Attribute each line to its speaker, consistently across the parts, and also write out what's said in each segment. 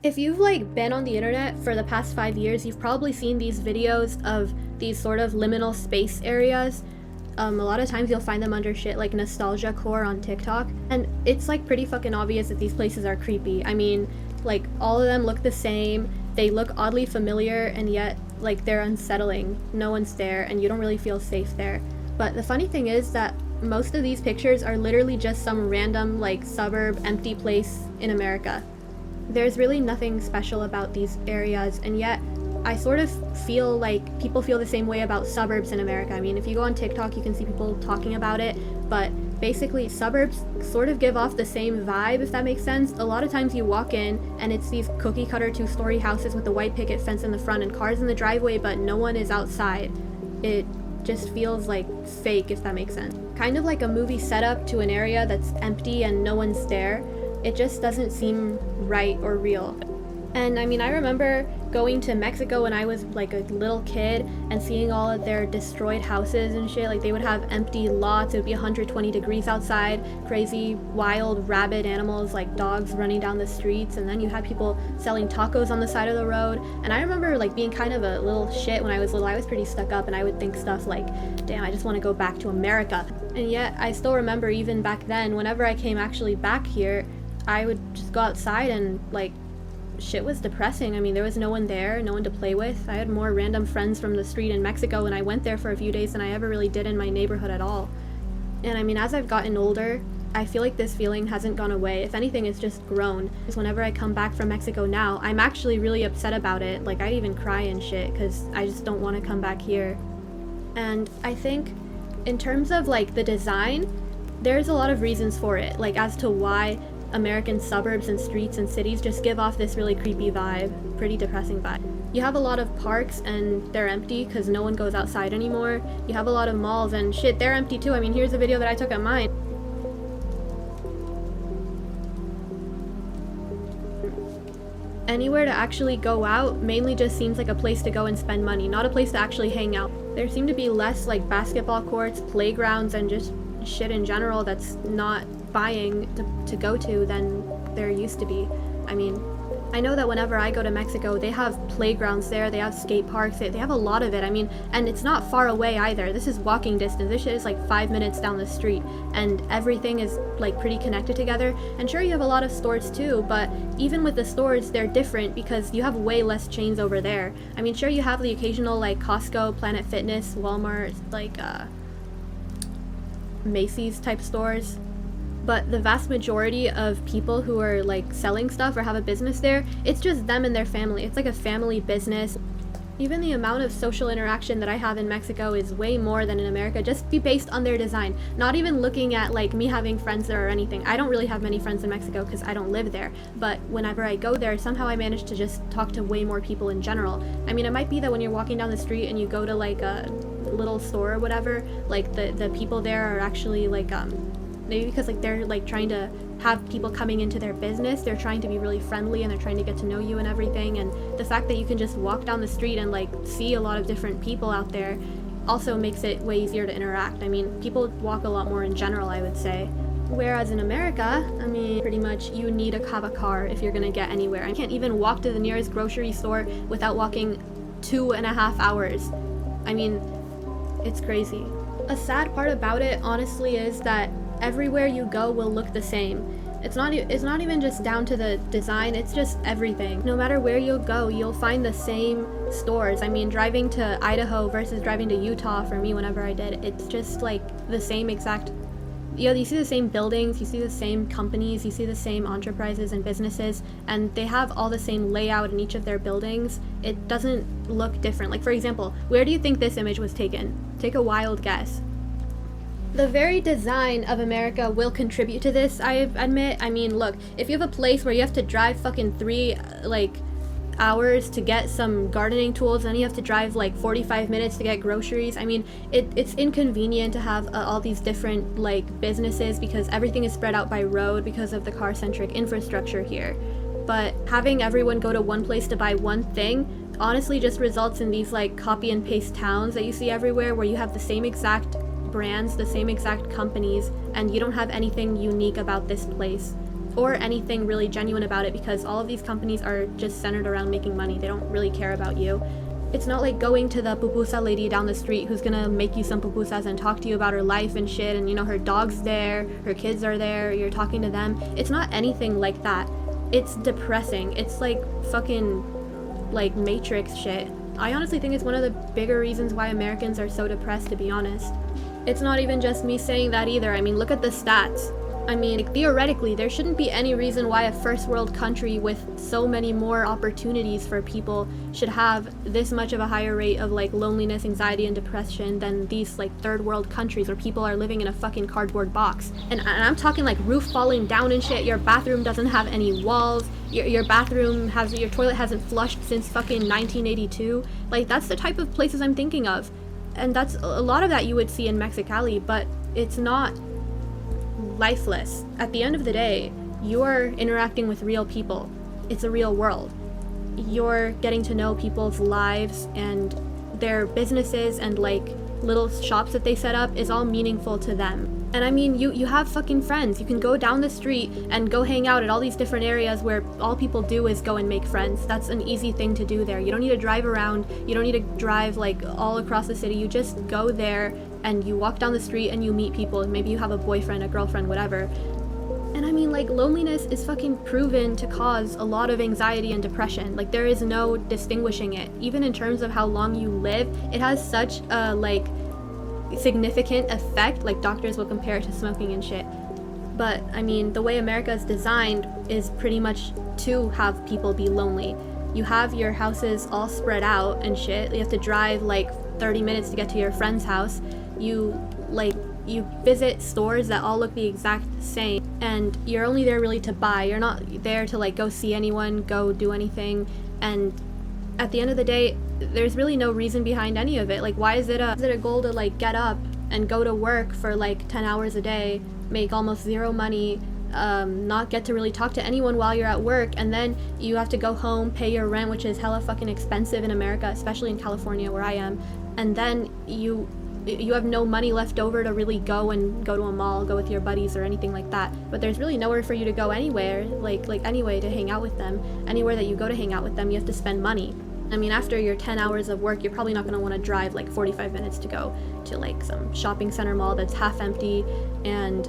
Speaker 1: If you've like been on the internet for the past 5 years, you've probably seen these videos of these sort of liminal space areas. A lot of times you'll find them under shit like nostalgia core on TikTok, and it's like pretty fucking obvious that these places are creepy. I mean, like all of them look the same, they look oddly familiar, and yet like they're unsettling. No one's there and you don't really feel safe there. But the funny thing is that most of these pictures are literally just some random like suburb empty place in America. There's really nothing special about these areas, and yet I sort of feel like people feel the same way about suburbs in America. I mean, if you go on TikTok, you can see people talking about it, but basically suburbs sort of give off the same vibe, if that makes sense. A lot of times you walk in and it's these cookie cutter 2-story houses with the white picket fence in the front and cars in the driveway, but no one is outside. It just feels like fake, if that makes sense. Kind of like a movie setup to an area that's empty and no one's there. It just doesn't seem right or real. And I mean, I remember going to Mexico when I was like a little kid and seeing all of their destroyed houses and shit. Like they would have empty lots, it would be 120 degrees outside, crazy wild rabid animals like dogs running down the streets, and then you had people selling tacos on the side of the road. And I remember like being kind of a little shit when I was little. I was pretty stuck up and I would think stuff like, damn, I just want to go back to America. And yet I still remember even back then, whenever I came actually back here, I would just go outside and like shit was depressing. I mean, there was no one there, no one to play with. I had more random friends from the street in Mexico when I went there for a few days than I ever really did in my neighborhood at all. And I mean, as I've gotten older, I feel like this feeling hasn't gone away. If anything, it's just grown. Because whenever I come back from Mexico now, I'm actually really upset about it. Like, I'd even cry and shit because I just don't want to come back here. And I think in terms of like the design, there's a lot of reasons for it, like as to why American suburbs and streets and cities just give off this really creepy vibe, pretty depressing vibe. You have a lot of parks and they're empty because no one goes outside anymore. You have a lot of malls and shit, they're empty too. I mean, here's a video that I took at mine. Anywhere to actually go out mainly just seems like a place to go and spend money, not a place to actually hang out. There seem to be less like basketball courts, playgrounds, and just shit in general that's not buying to go to than there used to be. I mean, I know that whenever I go to Mexico, they have playgrounds there, they have skate parks, they have a lot of it. I mean, and it's not far away either. This is walking distance. This shit is like 5 minutes down the street, and everything is like pretty connected together. And sure, you have a lot of stores too, but even with the stores, they're different because you have way less chains over there. I mean, sure, you have the occasional like Costco, Planet Fitness, Walmart, like Macy's type stores, but the vast majority of people who are like selling stuff or have a business there, it's just them and their family. It's like a family business. Even the amount of social interaction that I have in Mexico is way more than in America, just be based on their design. Not even looking at like me having friends there or anything. I don't really have many friends in Mexico because I don't live there, but whenever I go there, somehow I manage to just talk to way more people in general. I mean, it might be that when you're walking down the street and you go to like a little store or whatever, like the people there are actually like maybe because like they're like trying to have people coming into their business, they're trying to be really friendly and they're trying to get to know you and everything. And the fact that you can just walk down the street and like see a lot of different people out there also makes it way easier to interact. I mean, people walk a lot more in general, I would say. Whereas in America, I mean, pretty much you need to have a car if you're gonna get anywhere. I can't even walk to the nearest grocery store without walking 2.5 hours. I mean, it's crazy. A sad part about it, honestly, is that everywhere you go will look the same. It's not even just down to the design, it's just everything. No matter where you go, you'll find the same stores. I mean, driving to Idaho versus driving to Utah for me whenever I did, it's just like the same exact, you know, you see the same buildings, you see the same companies, you see the same enterprises and businesses, and they have all the same layout in each of their buildings. It doesn't look different. Like, for example, where do you think this image was taken? Take a wild guess. The very design of America will contribute to this, I admit. I mean, look, if you have a place where you have to drive fucking 3 hours to get some gardening tools, and you have to drive like 45 minutes to get groceries, I mean, it's inconvenient to have all these different like businesses because everything is spread out by road because of the car-centric infrastructure here. But having everyone go to one place to buy one thing honestly just results in these like copy and paste towns that you see everywhere where you have the same exact brands, the same exact companies, and you don't have anything unique about this place. or anything really genuine about it, because all of these companies are just centered around making money. They don't really care about you. It's not like going to the pupusa lady down the street who's gonna make you some pupusas and talk to you about her life and shit, and you know, her dog's there, her kids are there, you're talking to them. It's not anything like that. It's depressing. It's like fucking like Matrix shit. I honestly think it's one of the bigger reasons why Americans are so depressed, to be honest. It's not even just me saying that either. I mean, look at the stats. I mean, like, theoretically, there shouldn't be any reason why a first world country with so many more opportunities for people should have this much of a higher rate of like loneliness, anxiety, and depression than these like third world countries where people are living in a fucking cardboard box. And I'm talking like roof falling down and shit. Your bathroom doesn't have any walls. Your bathroom has, your toilet hasn't flushed since fucking 1982. Like, that's the type of places I'm thinking of. And that's a lot of that you would see in Mexicali, but it's not lifeless. At the end of the day, you're interacting with real people. It's a real world. You're getting to know people's lives and their businesses, and like little shops that they set up is all meaningful to them. And I mean, you have fucking friends. You can go down the street and go hang out at all these different areas where all people do is go and make friends. That's an easy thing to do there. You don't need to drive around. You don't need to drive like all across the city. You just go there and you walk down the street and you meet people. Maybe you have a boyfriend, a girlfriend, whatever. And I mean, like, loneliness is fucking proven to cause a lot of anxiety and depression. Like, there is no distinguishing it. Even in terms of how long you live, it has such a like significant effect. Like, doctors will compare it to smoking and shit. But I mean, the way America is designed is pretty much to have people be lonely. You have your houses all spread out and shit. You have to drive like 30 minutes to get to your friend's house. You visit stores that all look the exact same, and you're only there really to buy. You're not there to like go see anyone, go do anything. And at the end of the day, there's really no reason behind any of it. Like, why is it a goal to like get up and go to work for like 10 hours a day, make almost zero money, not get to really talk to anyone while you're at work, and then you have to go home, pay your rent, which is hella fucking expensive in America, especially in California where I am, and then you have no money left over to really go to a mall, go with your buddies or anything like that. But there's really nowhere for you to go anywhere, like anyway, to hang out with them. Anywhere that you go to hang out with them, you have to spend money. I mean, after your 10 hours of work, you're probably not going to want to drive like 45 minutes to go to like some shopping center mall that's half empty and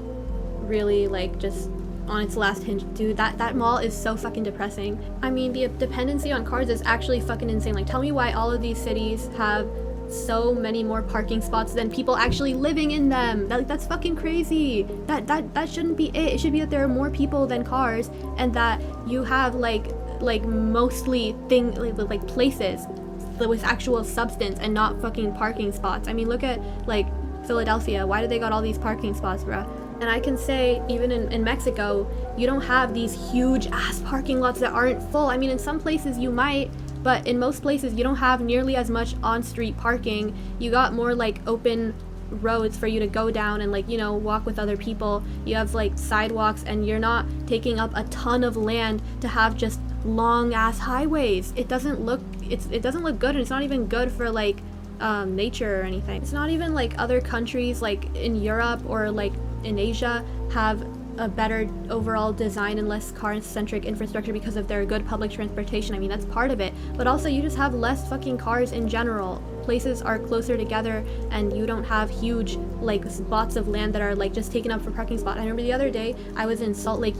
Speaker 1: really like just on its last hinge. Dude, that mall is so fucking depressing. I mean, the dependency on cars is actually fucking insane. Like, tell me why all of these cities have so many more parking spots than people actually living in them. That's fucking crazy. That shouldn't be it. It should be that there are more people than cars, and that you have like mostly like places with actual substance and not fucking parking spots. I mean, look at like Philadelphia. Why do they got all these parking spots, bruh? And I can say, even in Mexico, you don't have these huge ass parking lots that aren't full. I mean, in some places you might, but in most places you don't have nearly as much on-street parking. You got more like open roads for you to go down and like, you know, walk with other people. You have like sidewalks, and you're not taking up a ton of land to have just long ass highways. It doesn't look good, and it's not even good for like nature or anything. It's not even like other countries like in Europe or like in Asia have a better overall design and less car-centric infrastructure because of their good public transportation. I mean, that's part of it, but also you just have less fucking cars in general. Places are closer together, and you don't have huge like spots of land that are like just taken up for parking spot. I remember the other day I was in Salt Lake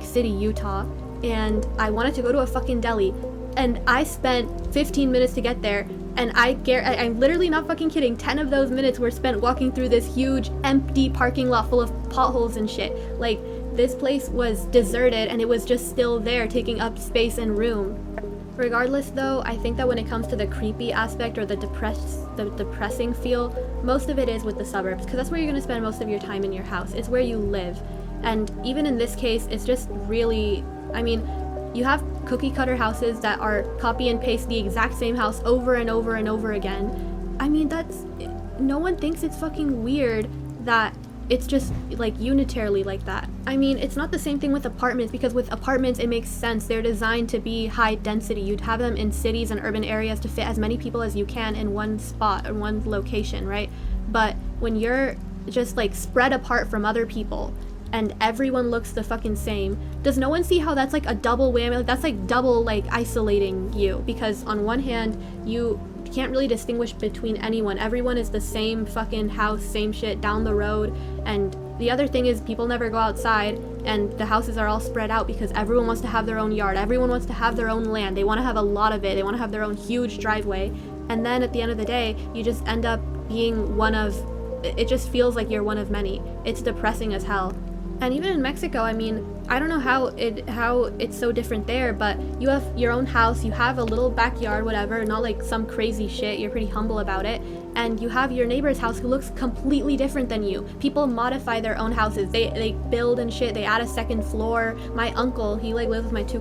Speaker 1: City, Utah, and I wanted to go to a fucking deli, and I spent 15 minutes to get there. And I'm literally not fucking kidding, 10 of those minutes were spent walking through this huge empty parking lot full of potholes and shit. Like, this place was deserted, and it was just still there, taking up space and room. Regardless though, I think that when it comes to the creepy aspect or the depressing feel, most of it is with the suburbs, because that's where you're going to spend most of your time in your house. It's where you live. And even in this case, it's just really, I mean, you have cookie cutter houses that are copy and paste the exact same house over and over and over again. I mean, no one thinks it's fucking weird that it's just like unitarily like that. I mean, it's not the same thing with apartments, because with apartments it makes sense. They're designed to be high density. You'd have them in cities and urban areas to fit as many people as you can in one spot or one location, right? But when you're just like spread apart from other people, and everyone looks the fucking same. Does no one see how that's like a double whammy? Like, that's like double like isolating you, because on one hand you can't really distinguish between anyone. Everyone is the same fucking house, same shit down the road. And the other thing is, people never go outside, and the houses are all spread out because everyone wants to have their own yard, everyone wants to have their own land, they want to have a lot of it, they want to have their own huge driveway. And then at the end of the day, you just end up being one of, it just feels like you're one of many. It's depressing as hell. And even in Mexico, I mean, I don't know how it's so different there, but you have your own house, you have a little backyard, whatever, not like some crazy shit, you're pretty humble about it, and you have your neighbor's house who looks completely different than you. People modify their own houses, they build and shit, they add a second floor. My uncle, he like lives with my 3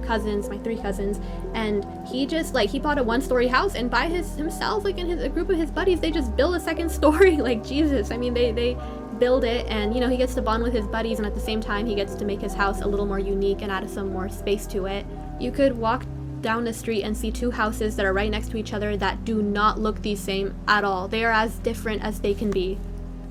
Speaker 1: cousins, and he just like, he bought a 1-story house, and by himself, like in a group of his buddies, they just build a second story. Like, Jesus, I mean, they build it, and you know, he gets to bond with his buddies, and at the same time he gets to make his house a little more unique and add some more space to it. You could walk down the street and see 2 houses that are right next to each other that do not look the same at all. They are as different as they can be.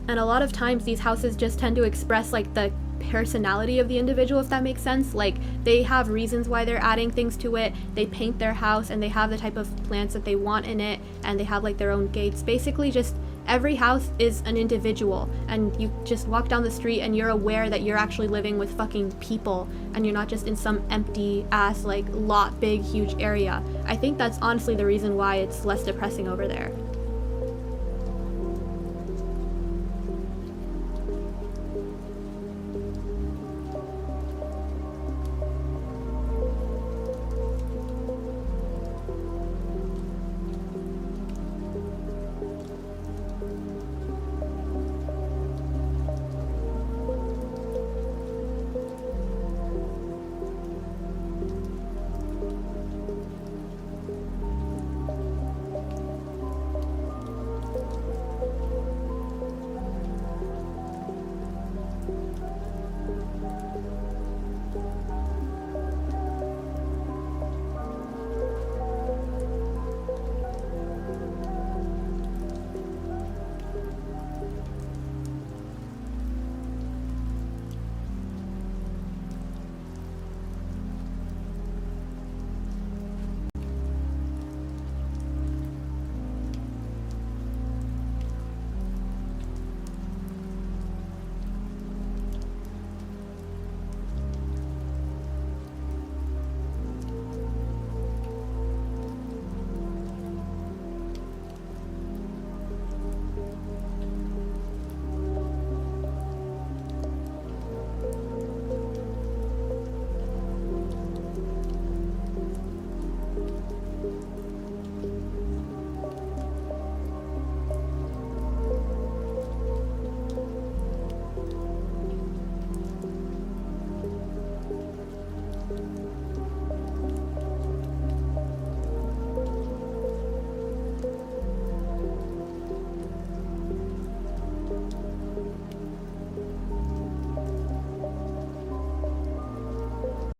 Speaker 1: And a lot of times these houses just tend to express like the personality of the individual, if that makes sense. Like, they have reasons why they're adding things to it. They paint their house, and they have the type of plants that they want in it, and they have like their own gates. Basically, just every house is an individual, and you just walk down the street and you're aware that you're actually living with fucking people, and you're not just in some empty ass like lot, big huge area. I think that's honestly the reason why it's less depressing over there.